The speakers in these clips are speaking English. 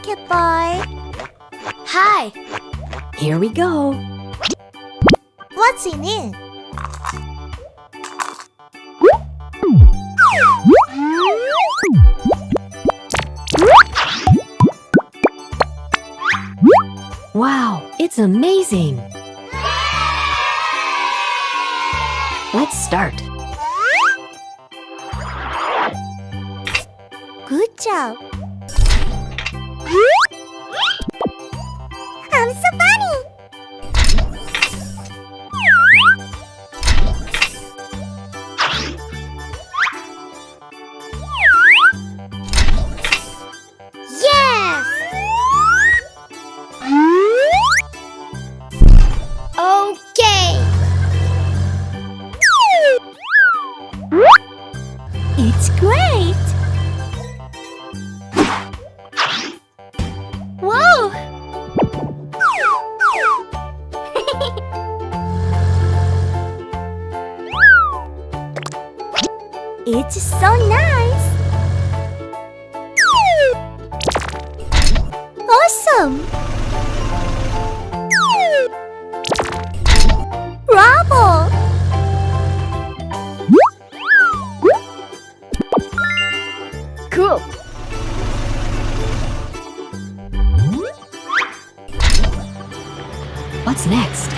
Rocket Boy. Hi. Here we go. What's in it? Wow, it's amazing. Let's start. Good job. I'm so funny. Yes. Okay. It's great. Whoa! It's so nice! Awesome! Bravo! Cool! What's next?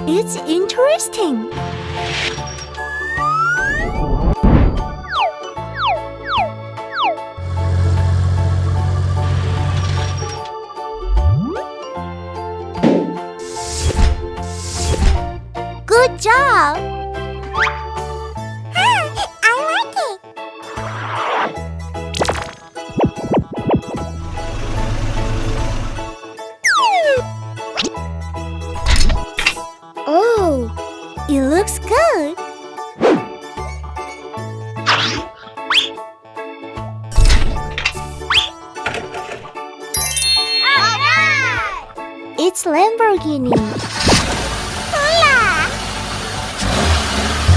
It's interesting. Good job. I like it. Oh, it looks good. It's Lamborghini. Hola!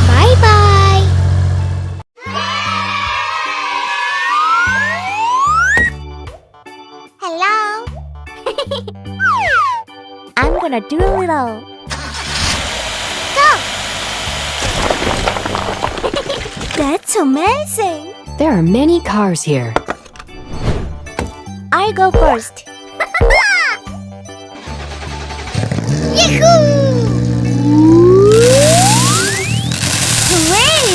Bye-bye. Hello. I'm gonna do a little. Go! That's amazing. There are many cars here. I go first. Yahoo! Hooray!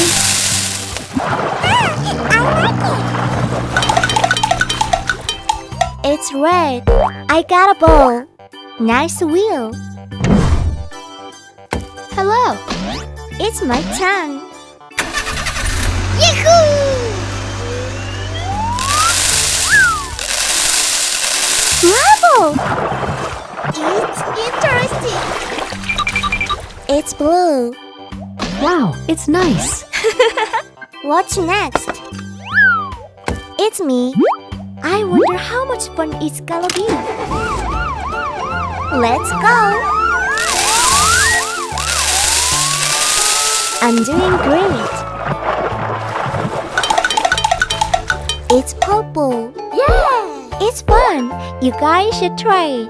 I like it. It's red. I got a ball. Nice wheel. Hello. It's my turn. Yahoo! Bravo! It's interesting. It's blue. Wow, it's nice. What's next? It's me. I wonder how much fun it's gonna be. Let's go. I'm doing great. It's purple. Yeah! It's fun. You guys should try it.